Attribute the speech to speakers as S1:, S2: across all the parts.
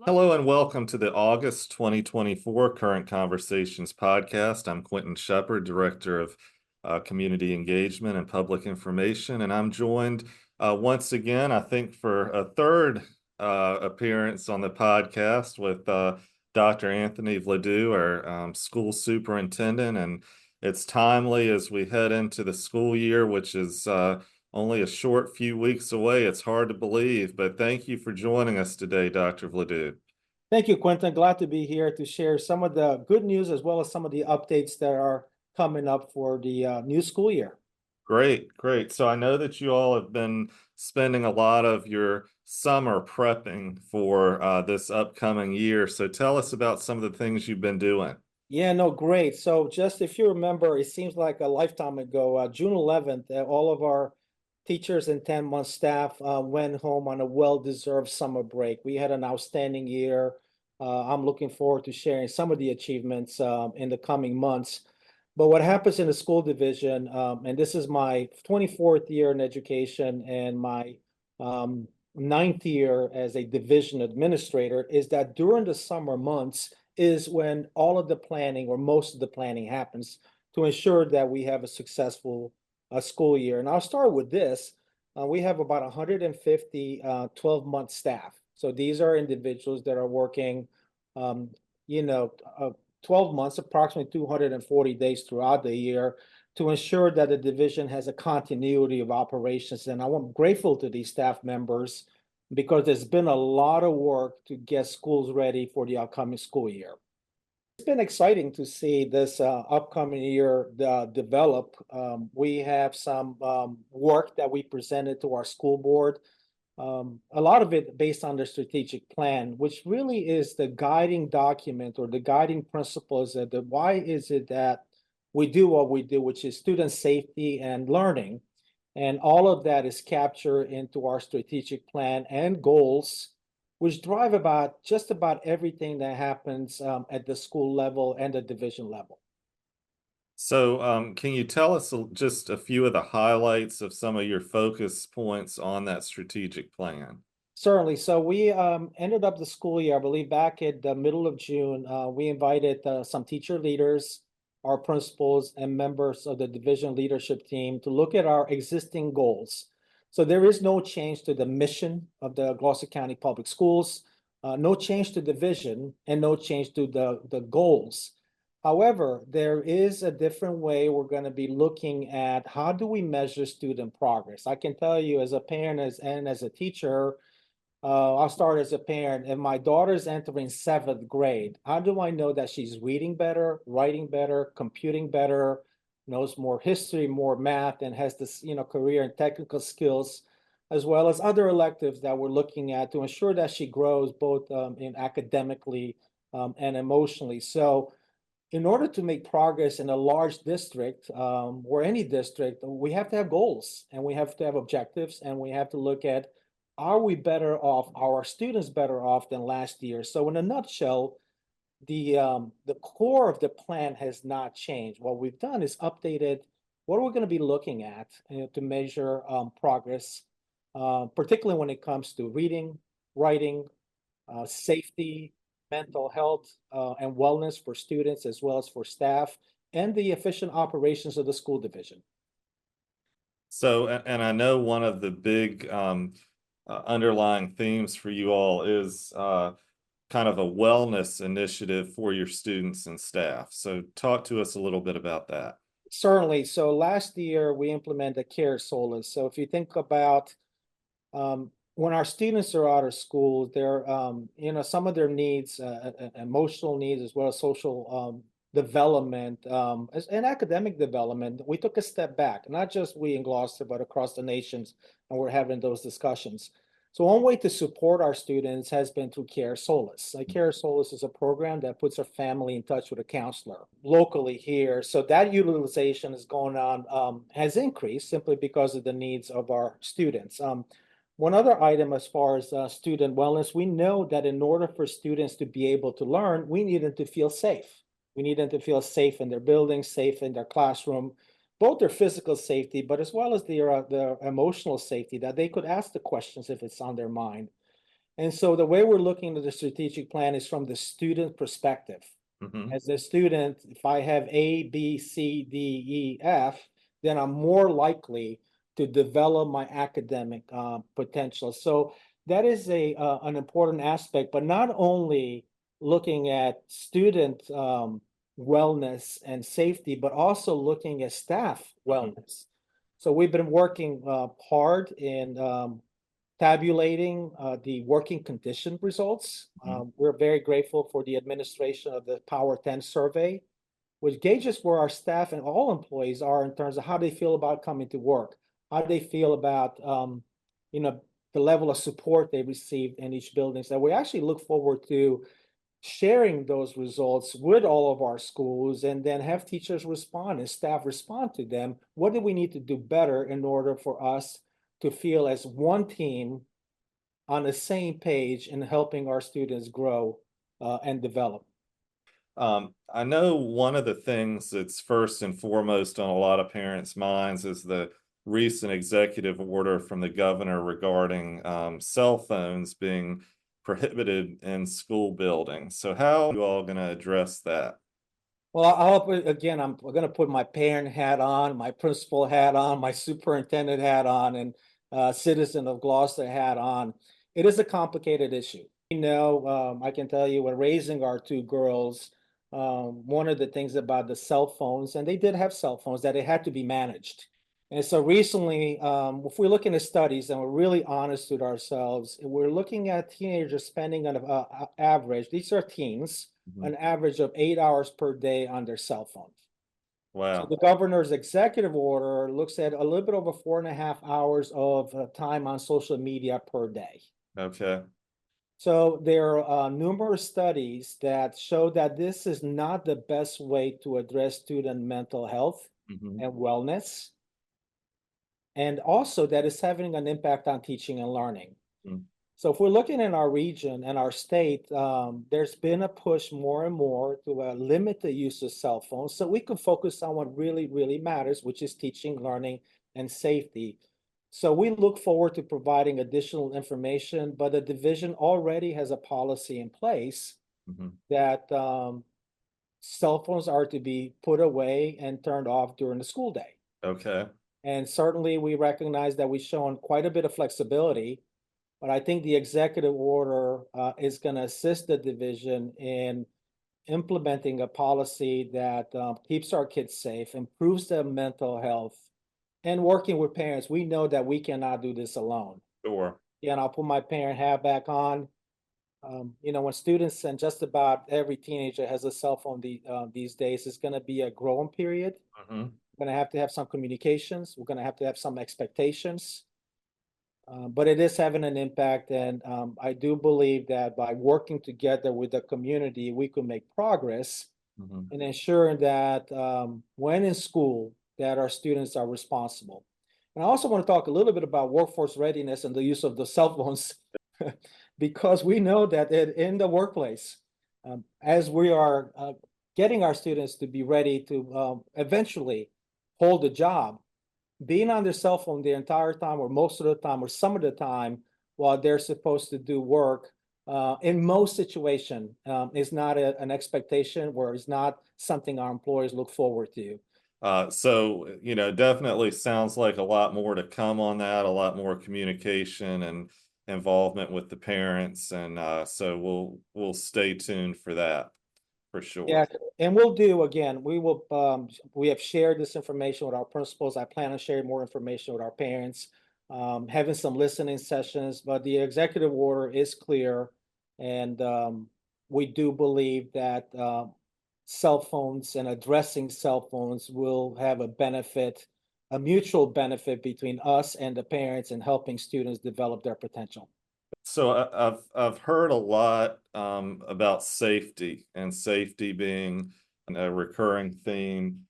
S1: Hello and welcome to the August 2024 Current Conversations podcast. I'm Quentin Shepard, Director of Community Engagement and Public Information, and I'm joined once again, I think for a third appearance on the podcast with Dr. Anthony Vladu, our school superintendent, and it's timely as we head into the school year, which is only a short few weeks away. It's hard to believe, but thank you for joining us today, Dr. Vladu.
S2: Thank you, Quentin. Glad to be here to share some of the good news as well as some of the updates that are coming up for the new school year.
S1: Great, great. So I know that you all have been spending a lot of your summer prepping for this upcoming year. So tell us about some of the things you've been doing.
S2: Yeah, no, great. So just if you remember, it seems like a lifetime ago, June 11th, all of our teachers and 10-month staff went home on a well-deserved summer break. We had an outstanding year. I'm looking forward to sharing some of the achievements in the coming months. But what happens in the school division, and this is my 24th year in education and my ninth year as a division administrator, is that during the summer months is when all of the planning or most of the planning happens to ensure that we have a successful school year. And I'll start with this. We have about 150 12-month staff. So these are individuals that are working, um, 12 months, approximately 240 days throughout the year to ensure that the division has a continuity of operations. And I'm grateful to these staff members because there's been a lot of work to get schools ready for the upcoming school year. It's been exciting to see this upcoming year develop. We have some work that we presented to our school board. A lot of it based on the strategic plan, which really is the guiding document or the guiding principles that why is it that we do what we do, which is student safety and learning. And all of that is captured into our strategic plan and goals, which drive just about everything that happens at the school level and the division level.
S1: So can you tell us just a few of the highlights of some of your focus points on that strategic plan?
S2: Certainly. So we ended up the school year, I believe, back at the middle of June. We invited some teacher leaders, our principals, and members of the division leadership team to look at our existing goals. So there is no change to the mission of the Gloucester County Public Schools, no change to the vision, and no change to the goals. However, there is a different way we're going to be looking at how do we measure student progress. I can tell you as a parent and as a teacher, I'll start as a parent. If my daughter's entering 7th grade, how do I know that she's reading better, writing better, computing better, knows more history, more math, and has this, career and technical skills, as well as other electives that we're looking at to ensure that she grows both in academically and emotionally. So in order to make progress in a large district or any district, we have to have goals and we have to have objectives and we have to look at, are we better off, are our students better off than last year? So in a nutshell, the core of the plan has not changed. What we've done is updated what we're going to be looking at to measure progress, particularly when it comes to reading, writing, safety, mental health, and wellness for students as well as for staff, and the efficient operations of the school division.
S1: So, and I know one of the big underlying themes for you all is kind of a wellness initiative for your students and staff. So talk to us a little bit about that.
S2: Certainly. So last year we implemented Care Solace. So if you think about when our students are out of school, they're some of their needs, emotional needs as well as social development and academic development, we took a step back. Not just we in Gloucester, but across the nations, and we're having those discussions. So one way to support our students has been through Care Solace. Care Solace is a program that puts our family in touch with a counselor locally here. So that utilization is going on, has increased simply because of the needs of our students. One other item as far as student wellness, we know that in order for students to be able to learn, we need them to feel safe. We need them to feel safe in their building, safe in their classroom, both their physical safety, but as well as their emotional safety, that they could ask the questions if it's on their mind. And so the way we're looking at the strategic plan is from the student perspective.
S1: Hmm.
S2: As a student, if I have A, B, C, D, E, F, then I'm more likely to develop my academic potential. So that is an important aspect, but not only looking at student wellness and safety, but also looking at staff
S1: Hmm.
S2: wellness. So we've been working hard in tabulating the working condition results.
S1: Hmm.
S2: We're very grateful for the administration of the Power 10 survey, which gauges where our staff and all employees are in terms of how they feel about coming to work, how they feel about you know, the level of support they received in each building. So we actually look forward to sharing those results with all of our schools and then have teachers respond and staff respond to them. What do we need to do better in order for us to feel as one team on the same page in helping our students grow and develop?
S1: I know one of the things that's first and foremost on a lot of parents' minds is the recent executive order from the governor regarding cell phones being prohibited in school buildings. So how are you all going to address that?
S2: Well, again, I'm going to put my parent hat on, my principal hat on, my superintendent hat on, and citizen of Gloucester hat on. It is a complicated issue. I can tell you when raising our two girls, one of the things about the cell phones, and they did have cell phones, that it had to be managed. And so recently, if we're looking at studies and we're really honest with ourselves, we're looking at teenagers spending on average, these are teens,
S1: Mhm.
S2: an average of 8 hours per day on their cell phones. So
S1: Wow.
S2: the governor's executive order looks at a little bit over 4.5 hours of time on social media per day.
S1: Okay.
S2: So there are numerous studies that show that this is not the best way to address student mental health
S1: Hmm.
S2: and wellness, and also that it's having an impact on teaching and learning. So if we're looking in our region and our state, there's been a push more and more to limit the use of cell phones so we can focus on what really, really matters, which is teaching, learning, and safety. So we look forward to providing additional information, but the division already has a policy in place
S1: Hmm.
S2: that cell phones are to be put away and turned off during the school day.
S1: Okay.
S2: And certainly we recognize that we've shown quite a bit of flexibility, but I think the executive order is going to assist the division in implementing a policy that keeps our kids safe, improves their mental health, and working with parents. We know that we cannot do this alone.
S1: Sure.
S2: Yeah, and I'll put my parent hat back on. When students and just about every teenager has a cell phone these days, it's going to be a growing period.
S1: Hmm.
S2: We're going to have some communications. We're going to have some expectations. But it is having an impact, and I do believe that by working together with the community, we can make progress
S1: Hmm.
S2: in ensuring that when in school, that our students are responsible. And I also want to talk a little bit about workforce readiness and the use of the cell phones, because we know that in the workplace, as we are getting our students to be ready to eventually hold a job, being on their cell phone the entire time or most of the time or some of the time while they're supposed to do work in most situation is not an expectation or is not something our employers look forward to.
S1: Definitely sounds like a lot more to come on that, a lot more communication and involvement with the parents, and so we'll stay tuned for that for
S2: Yeah,
S1: sure.
S2: and we have shared this information with our principals. I plan on sharing more information with our parents, having some listening sessions, but the executive order is clear. And we do believe that cell phones and addressing cell phones will have a mutual benefit between us and the parents in helping students develop their potential.
S1: So I've heard a lot about safety and safety being a recurring theme.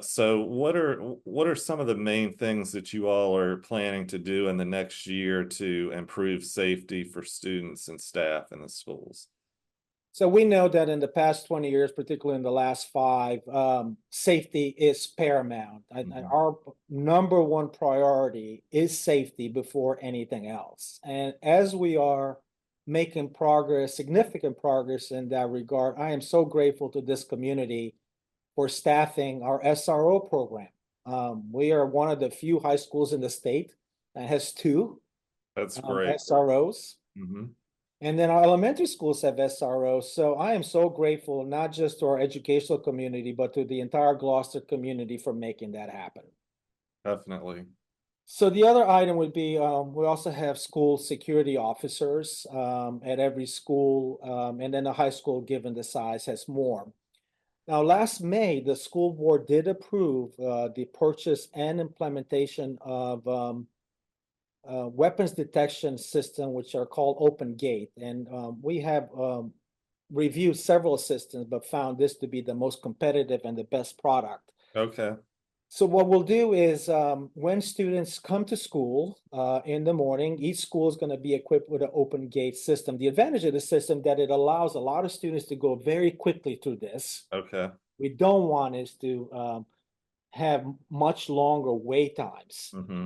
S1: So what are some of the main things that you all are planning to do in the next year to improve safety for students and staff in the schools?
S2: So we know that in the past 20 years, particularly in the last five, safety is paramount.
S1: Mhm.
S2: Our number one priority is safety before anything else. And as we are making progress, significant progress in that regard. I am so grateful to this community for staffing our SRO program. We are one of the few high schools in the state that has two
S1: That's great.
S2: SROs.
S1: Hmm.
S2: And then our elementary schools have SROs. So I am so grateful, not just to our educational community, but to the entire Gloucester community for making that happen.
S1: Definitely.
S2: So the other item would be, we also have school security officers at every school, and then the high school, given the size, has more. Now, last May, the school board did approve the purchase and implementation of weapons detection system, which are called Open Gate. And we have reviewed several systems, but found this to be the most competitive and the best product.
S1: Okay.
S2: So what we'll do is when students come to school in the morning, each school is going to be equipped with an open gate system. The advantage of the system that it allows a lot of students to go very quickly through this.
S1: Okay.
S2: We don't want is to have much longer wait times.
S1: Hmm.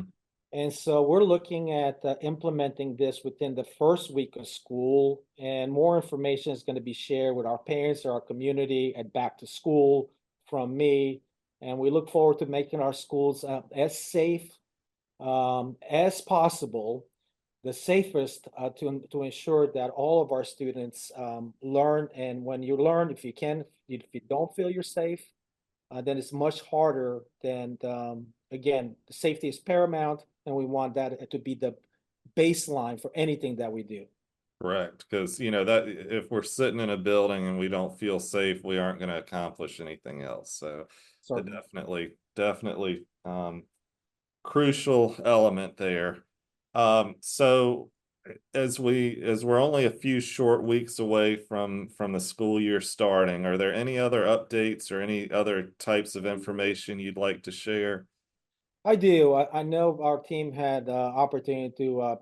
S2: And so we're looking at implementing this within the first week of school, and more information is going to be shared with our parents or our community at back to school from me. And we look forward to making our schools as safe as possible, the safest to ensure that all of our students learn. And when you learn, if you don't feel you're safe, then it's much harder than, again, the safety is paramount, and we want that to be the baseline for anything that we do.
S1: Correct. Because, that if we're sitting in a building and we don't feel safe, we aren't going to accomplish anything else. So
S2: Certainly.
S1: definitely crucial element there. So as we're only a few short weeks away from the school year starting, are there any other updates or any other types of information you'd like to share?
S2: I do. I know our team had opportunity to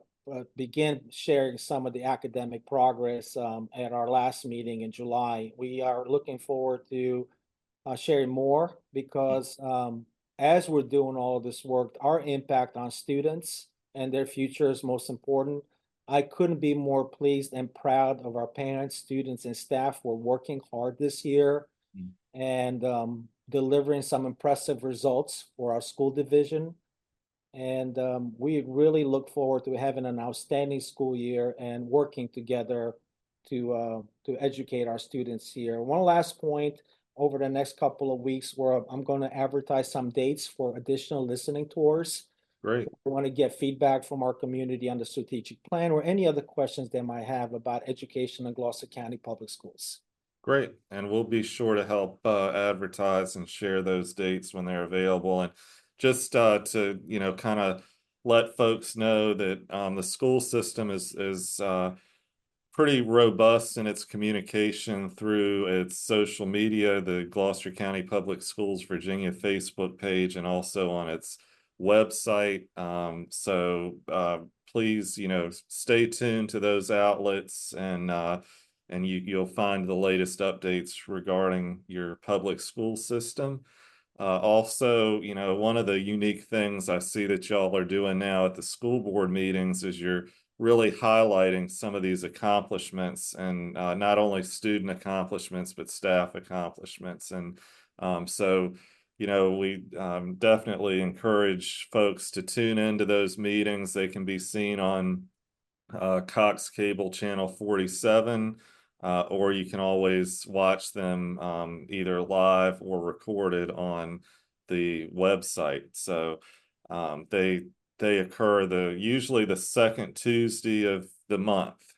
S2: begin sharing some of the academic progress at our last meeting in July. We are looking forward to sharing more because as we're doing all of this work, our impact on students and their future is most important. I couldn't be more pleased and proud of our parents, students, and staff who are working hard this year and delivering some impressive results for our school division. And we really look forward to having an outstanding school year and working together to educate our students here. One last point, over the next couple of weeks, where I'm going to advertise some dates for additional listening tours.
S1: Great.
S2: We want to get feedback from our community on the strategic plan or any other questions they might have about education in Gloucester County Public Schools.
S1: Great. And we'll be sure to help advertise and share those dates when they're available. And just to, kind of let folks know that the school system is pretty robust in its communication through its social media, the Gloucester County Public Schools Virginia Facebook page, and also on its website. So please, stay tuned to those outlets, and you'll find the latest updates regarding your public school system. Also, one of the unique things I see that y'all are doing now at the school board meetings is you're really highlighting some of these accomplishments, and not only student accomplishments, but staff accomplishments. And so, we definitely encourage folks to tune into those meetings. They can be seen on Cox Cable Channel 47, or you can always watch them either live or recorded on the website. So they occur usually the second Tuesday of the month.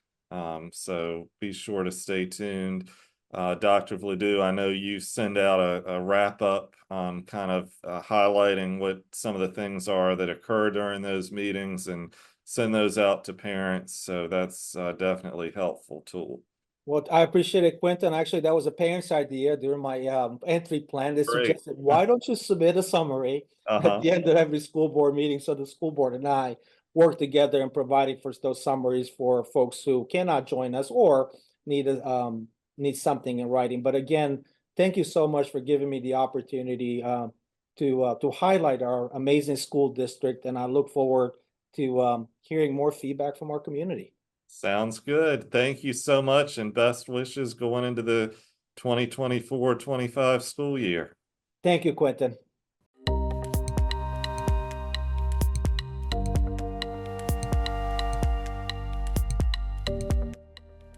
S1: So be sure to stay tuned. Dr. Vladu, I know you send out a wrap up, kind of highlighting what some of the things are that occur during those meetings, and send those out to parents. So that's definitely a helpful tool.
S2: Well, I appreciate it, Quentin. Actually, that was a parent's idea during my entry plan. They
S1: Great.
S2: suggested, why don't you submit a summary at
S1: Uh-huh.
S2: the end of every school board meeting? So the school board and I work together in providing for those summaries for folks who cannot join us or need something in writing. But again, thank you so much for giving me the opportunity to highlight our amazing school district, and I look forward to hearing more feedback from our community.
S1: Sounds good. Thank you so much and best wishes going into the 2024-25 school year.
S2: Thank you, Quentin.